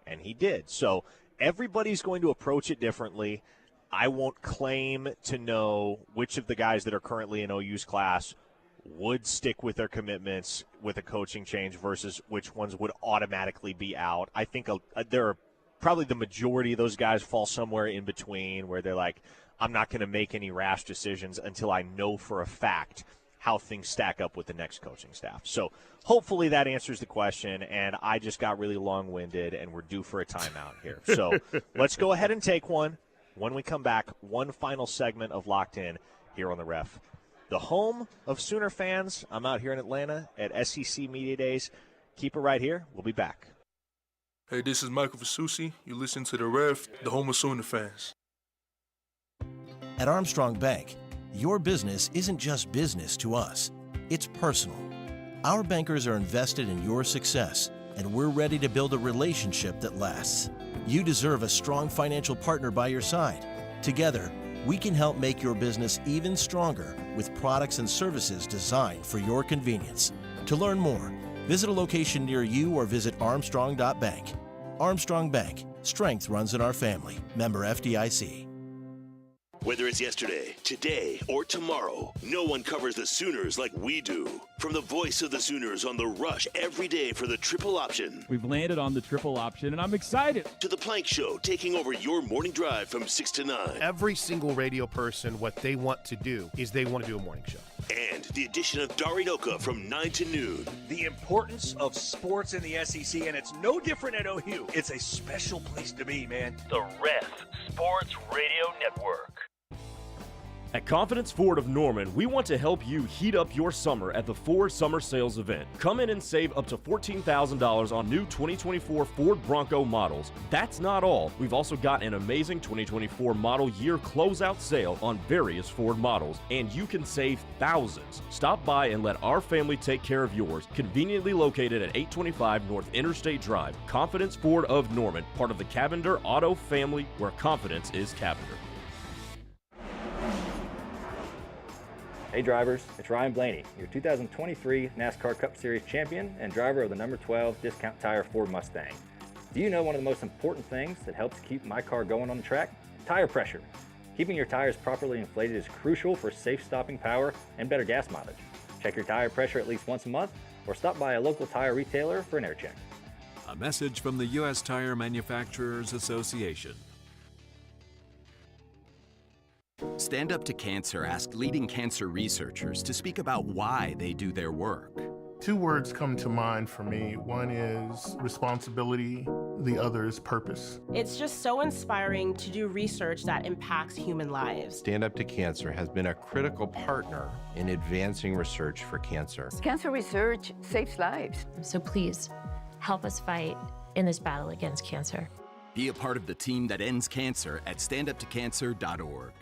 and he did. So everybody's going to approach it differently. I won't claim to know which of the guys that are currently in OU's class would stick with their commitments with a coaching change versus which ones would automatically be out. I think there are probably the majority of those guys fall somewhere in between where they're like, I'm not going to make any rash decisions until I know for a fact how things stack up with the next coaching staff. So hopefully that answers the question, and I just got really long-winded, and we're due for a timeout here. So let's go ahead and take one. When we come back, one final segment of Locked In here on The Ref. The home of Sooner fans. I'm out here in Atlanta at SEC Media Days. Keep it right here. We'll be back. Hey, this is Michael Vasucci. You listen to The Ref, the home of Sooner fans. At Armstrong Bank, your business isn't just business to us. It's personal. Our bankers are invested in your success, and we're ready to build a relationship that lasts. You deserve a strong financial partner by your side. Together, we can help make your business even stronger with products and services designed for your convenience. To learn more, visit a location near you or visit armstrong.bank. Armstrong Bank. Strength runs in our family. Member FDIC. Whether it's yesterday, today, or tomorrow, no one covers the Sooners like we do. From the voice of the Sooners on The Rush every day for the triple option. We've landed on the triple option, and I'm excited. To the Plank Show, taking over your morning drive from 6 to 9. Every single radio person, what they want to do is they want to do a morning show. And the addition of Darinoka from 9 to noon. The importance of sports in the SEC, and it's no different at OU. It's a special place to be, man. The Ref Sports Radio Network. At Confidence Ford of Norman, we want to help you heat up your summer at the Ford Summer Sales Event. Come in and save up to $14,000 on new 2024 Ford Bronco models. That's not all. We've also got an amazing 2024 model year closeout sale on various Ford models, and you can save thousands. Stop by and let our family take care of yours. Conveniently located at 825 North Interstate Drive. Confidence Ford of Norman, part of the Cavender Auto family, where confidence is Cavender. Hey drivers, it's Ryan Blaney, your 2023 NASCAR Cup Series champion and driver of the number 12 Discount Tire Ford Mustang. Do you know one of the most important things that helps keep my car going on the track? Tire pressure. Keeping your tires properly inflated is crucial for safe stopping power and better gas mileage. Check your tire pressure at least once a month or stop by a local tire retailer for an air check. A message from the U.S. Tire Manufacturers Association. Stand Up to Cancer asked leading cancer researchers to speak about why they do their work. Two words come to mind for me. One is responsibility, the other is purpose. It's just so inspiring to do research that impacts human lives. Stand Up to Cancer has been a critical partner in advancing research for cancer. Cancer research saves lives. So please, help us fight in this battle against cancer. Be a part of the team that ends cancer at standuptocancer.org.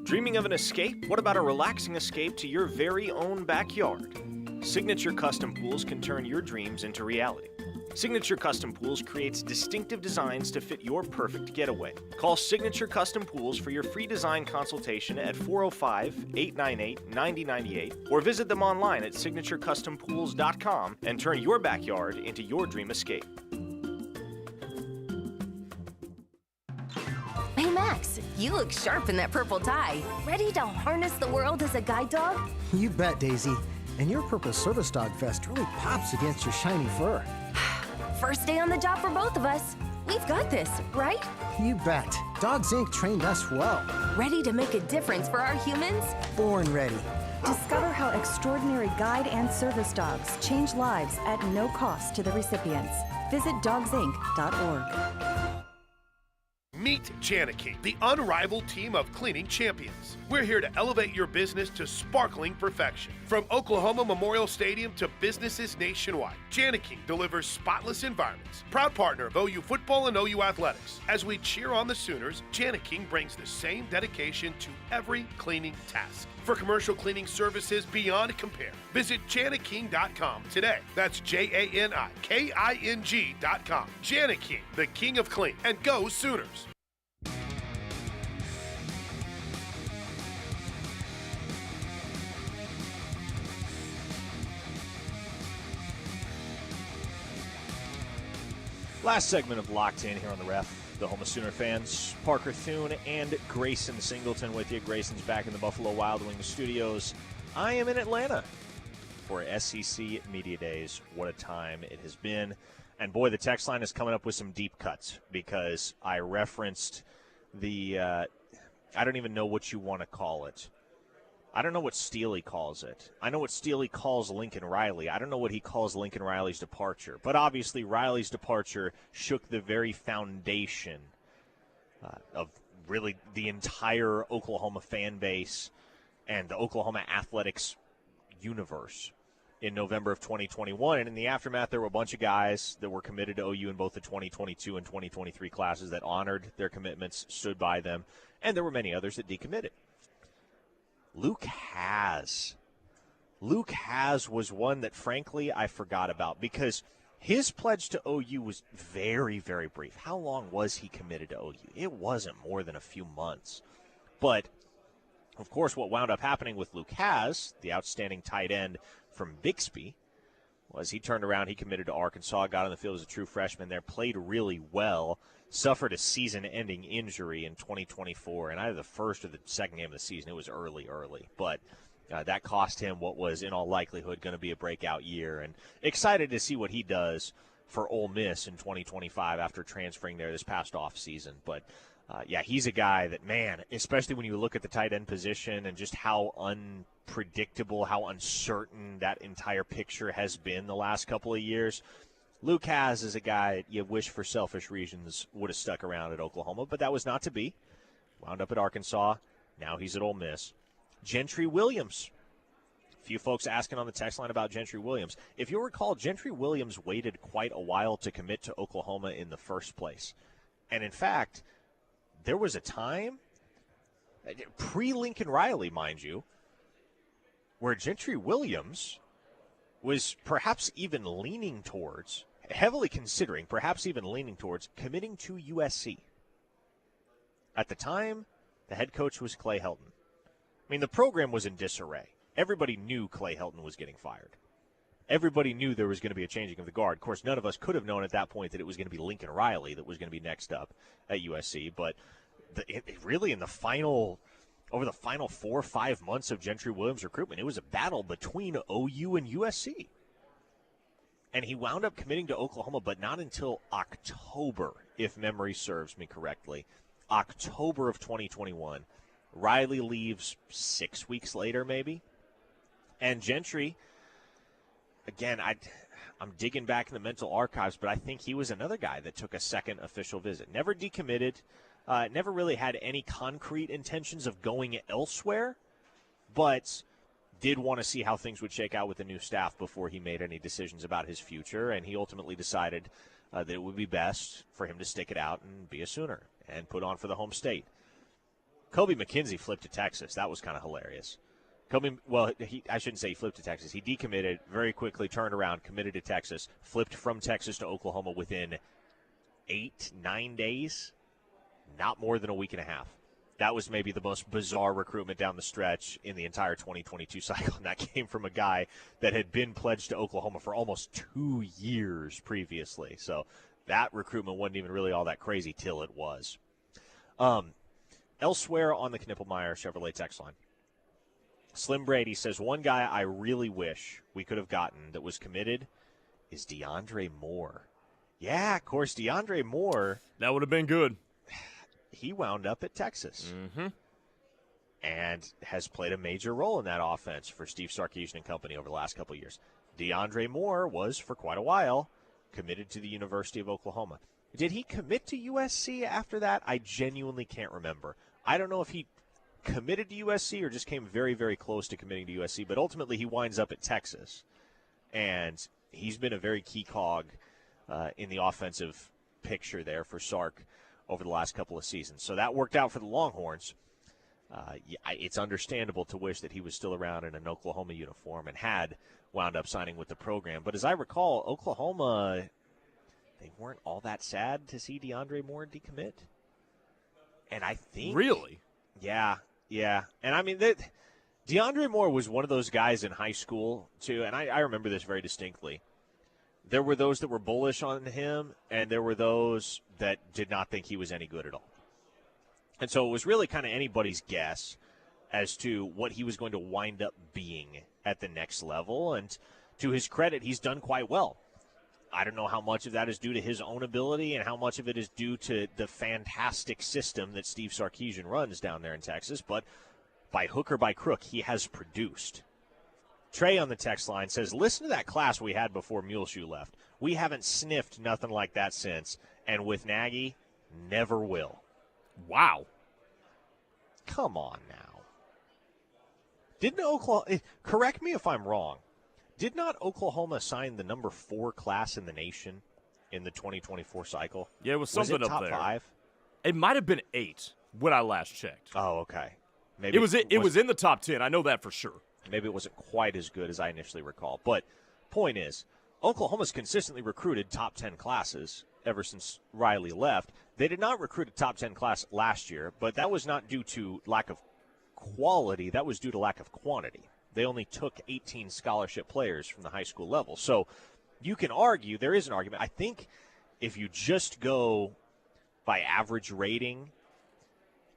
Dreaming of an escape? What about a relaxing escape to your very own backyard? Signature Custom Pools can turn your dreams into reality. Signature Custom Pools creates distinctive designs to fit your perfect getaway. Call Signature Custom Pools for your free design consultation at 405-898-9098 or visit them online at signaturecustompools.com and turn your backyard into your dream escape. Hey Max, you look sharp in that purple tie. Ready to harness the world as a guide dog? You bet, Daisy. And your purple service dog vest really pops against your shiny fur. First day on the job for both of us. We've got this, right? You bet. Dogs Inc. trained us well. Ready to make a difference for our humans? Born ready. Discover how extraordinary guide and service dogs change lives at no cost to the recipients. Visit dogsinc.org. Meet Janiking, the unrivaled team of cleaning champions. We're here to elevate your business to sparkling perfection. From Oklahoma Memorial Stadium to businesses nationwide, Janiking delivers spotless environments. Proud partner of OU football and OU athletics. As we cheer on the Sooners, Janiking brings the same dedication to every cleaning task. For commercial cleaning services beyond compare, visit Janiking.com today. That's JANIKING.com. Janiking, the king of clean. And go Sooners! Last segment of Locked In here on the Ref, the home of Sooner fans. Parker Thune and Grayson Singleton with you. Grayson's back in the Buffalo Wild Wings studios. I am in Atlanta for SEC Media Days. What a time it has been. And boy, the text line is coming up with some deep cuts because I referenced the, I don't even know what you want to call it. I don't know what Steely calls it. I know what Steely calls Lincoln Riley. I don't know what he calls Lincoln Riley's departure. But obviously, Riley's departure shook the very foundation of really the entire Oklahoma fan base and the Oklahoma athletics universe in November of 2021. And in the aftermath, there were a bunch of guys that were committed to OU in both the 2022 and 2023 classes that honored their commitments, stood by them, and there were many others that decommitted. Luke Hasz was one that, frankly, I forgot about because his pledge to OU was very, very brief. How long was he committed to OU? It wasn't more than a few months. But, of course, what wound up happening with Luke Hasz, the outstanding tight end from Bixby, was he turned around, he committed to Arkansas, got on the field as a true freshman there, played really well, suffered a season-ending injury in 2024, and either the first or the second game of the season. It was early, but that cost him what was, in all likelihood, going to be a breakout year. And excited to see what he does for Ole Miss in 2025 after transferring there this past offseason. But, yeah, he's a guy that, man, especially when you look at the tight end position and just how unpredictable, how uncertain that entire picture has been the last couple of years, Luke Hasz is a guy you wish for selfish reasons would have stuck around at Oklahoma, but that was not to be. Wound up at Arkansas. Now he's at Ole Miss. Gentry Williams. A few folks asking on the text line about Gentry Williams. If you'll recall, Gentry Williams waited quite a while to commit to Oklahoma in the first place. And in fact, there was a time, pre-Lincoln Riley, mind you, where Gentry Williams was perhaps even leaning towards, heavily considering, perhaps even leaning towards, committing to USC. At the time, the head coach was Clay Helton. I mean, the program was in disarray. Everybody knew Clay Helton was getting fired. Everybody knew there was going to be a changing of the guard. Of course, none of us could have known at that point that it was going to be Lincoln Riley that was going to be next up at USC. But really, over the final 4 or 5 months of Gentry Williams' recruitment, it was a battle between OU and USC. And he wound up committing to Oklahoma, but not until October, if memory serves me correctly. October of 2021. Riley leaves 6 weeks later, maybe. And Gentry, again, I'm digging back in the mental archives, but I think he was another guy that took a second official visit. Never decommitted, never really had any concrete intentions of going elsewhere, but did want to see how things would shake out with the new staff before he made any decisions about his future, and he ultimately decided that it would be best for him to stick it out and be a Sooner and put on for the home state. Kobe McKenzie flipped to Texas. That was kind of hilarious. I shouldn't say he flipped to Texas. He decommitted, very quickly turned around, committed to Texas, flipped from Texas to Oklahoma within 8-9 days, not more than a week and a half. That was maybe the most bizarre recruitment down the stretch in the entire 2022 cycle, and that came from a guy that had been pledged to Oklahoma for almost 2 years previously. So that recruitment wasn't even really all that crazy till it was. Elsewhere on the Knippelmeyer Chevrolet text line, Slim Brady says, one guy I really wish we could have gotten that was committed is DeAndre Moore. Yeah, of course, DeAndre Moore. That would have been good. He wound up at Texas and has played a major role in that offense for Steve Sarkisian and company over the last couple of years. DeAndre Moore was, for quite a while, committed to the University of Oklahoma. Did he commit to USC after that? I genuinely can't remember. I don't know if he committed to USC or just came very, very close to committing to USC, but ultimately he winds up at Texas. And he's been a very key cog in the offensive picture there for Sark over the last couple of seasons. So that worked out for the Longhorns. It's understandable to wish that he was still around in an Oklahoma uniform and had wound up signing with the program. But as I recall, Oklahoma, they weren't all that sad to see DeAndre Moore decommit. And I think... Really? Yeah. And I mean, DeAndre Moore was one of those guys in high school, too, and I remember this very distinctly. There were those that were bullish on him, and there were those that did not think he was any good at all. And so it was really kind of anybody's guess as to what he was going to wind up being at the next level. And to his credit, he's done quite well. I don't know how much of that is due to his own ability and how much of it is due to the fantastic system that Steve Sarkisian runs down there in Texas, but by hook or by crook, he has produced. Trey on the text line says, listen to that class we had before Muleshoe left. We haven't sniffed nothing like that since, and with Nagy, never will. Wow. Come on now. Didn't Oklahoma, correct me if I'm wrong, did not Oklahoma sign the number 4 class in the nation in the 2024 cycle? Yeah, it was something was it up top there. 5? It might have been 8 when I last checked. Oh, okay. Maybe it was in the top 10. I know that for sure. Maybe it wasn't quite as good as I initially recall. But point is, Oklahoma's consistently recruited top 10 classes ever since Riley left. They did not recruit a top 10 class last year, but that was not due to lack of quality. That was due to lack of quantity. They only took 18 scholarship players from the high school level. So you can argue, there is an argument. I think if you just go by average rating,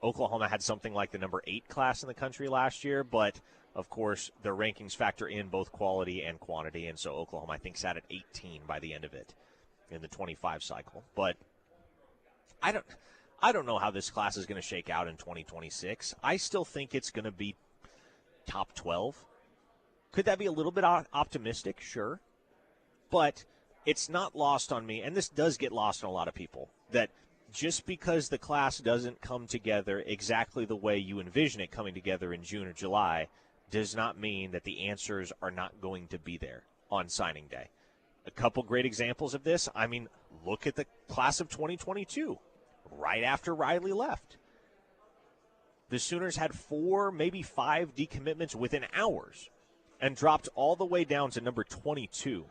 Oklahoma had something like the number 8 class in the country last year, but of course their rankings factor in both quality and quantity, and so Oklahoma, I think, sat at 18 by the end of it in the 25 cycle. But I don't know how this class is going to shake out in 2026. I still think it's going to be top 12. Could that be a little bit optimistic? Sure. But it's not lost on me, and this does get lost on a lot of people, that just because the class doesn't come together exactly the way you envision it coming together in June or July does not mean that the answers are not going to be there on signing day. A couple great examples of this. I mean, look at the class of 2022, right after Riley left. The Sooners had 4, maybe 5 decommitments within hours and dropped all the way down to number 22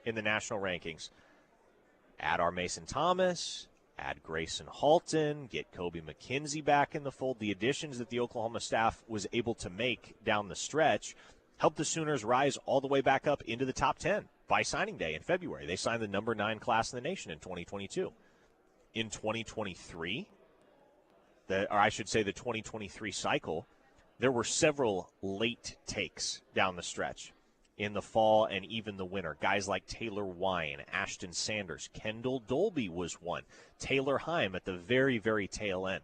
in the national rankings. Add our Mason Thomas, add Grayson Halton, get Kobe McKenzie back in the fold. The additions that the Oklahoma staff was able to make down the stretch helped the Sooners rise all the way back up into the top 10 by signing day in February. They signed the number 9 class in the nation in 2022. In 2023, or I should say the 2023 cycle, there were several late takes down the stretch in the fall and even the winter. Guys like Taylor Wine, Ashton Sanders, Kendall Dolby was one, Taylor Heim at the very, very tail end.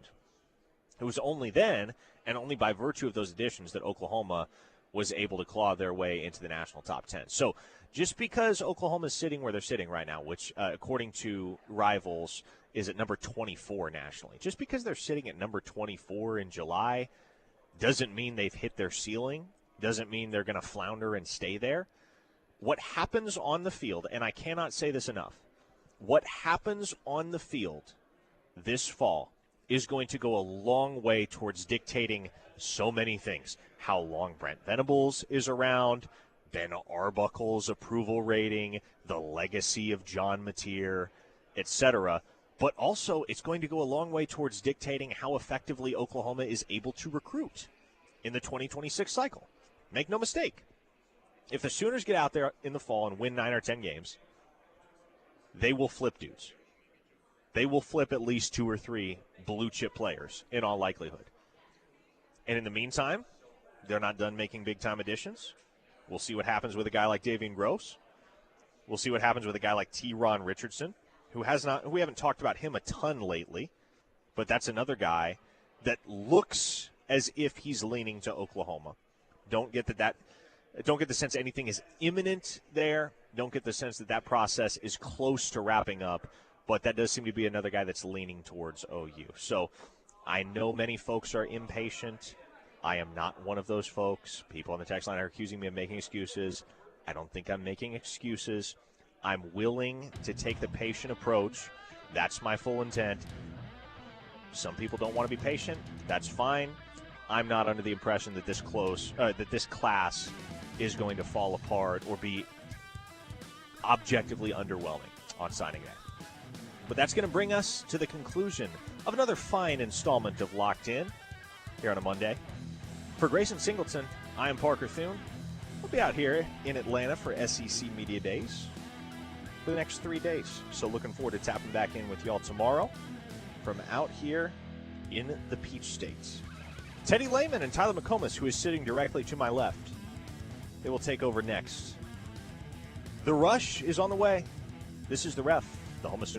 It was only then, and only by virtue of those additions, that Oklahoma was able to claw their way into the national top 10. So just because Oklahoma is sitting where they're sitting right now, which according to Rivals is at number 24 nationally, just because they're sitting at number 24 in July doesn't mean they've hit their ceiling, doesn't mean they're going to flounder and stay there. What happens on the field, and I cannot say this enough, what happens on the field this fall is going to go a long way towards dictating so many things. How long Brent Venables is around, Ben Arbuckle's approval rating, the legacy of John Mateer, etc. But also it's going to go a long way towards dictating how effectively Oklahoma is able to recruit in the 2026 cycle. Make no mistake, if the Sooners get out there in the fall and win 9 or 10 games, they will flip dudes. They will flip at least 2 or 3 blue-chip players in all likelihood. And in the meantime, they're not done making big-time additions. We'll see what happens with a guy like Damen Gross. We'll see what happens with a guy like T. Ron Richardson, who we haven't talked about him a ton lately, but that's another guy that looks as if he's leaning to Oklahoma. Don't get the sense anything is imminent there, don't get the sense that process is close to wrapping up, but that does seem to be another guy that's leaning towards OU. So I know many folks are impatient. I am not one of those folks. People on the text line are accusing me of making excuses. I don't think I'm making excuses. I'm willing to take the patient approach. That's my full intent. Some people don't want to be patient. That's fine. I'm not under the impression that this class is going to fall apart or be objectively underwhelming on signing day. But that's going to bring us to the conclusion of another fine installment of Locked In here on a Monday. For Grayson Singleton, I am Parker Thune. We'll be out here in Atlanta for SEC Media Days for the next 3 days. So looking forward to tapping back in with y'all tomorrow from out here in the Peach States. Teddy Lehman and Tyler McComas, who is sitting directly to my left, they will take over next. The Rush is on the way. This is The Ref, the Home of Sooner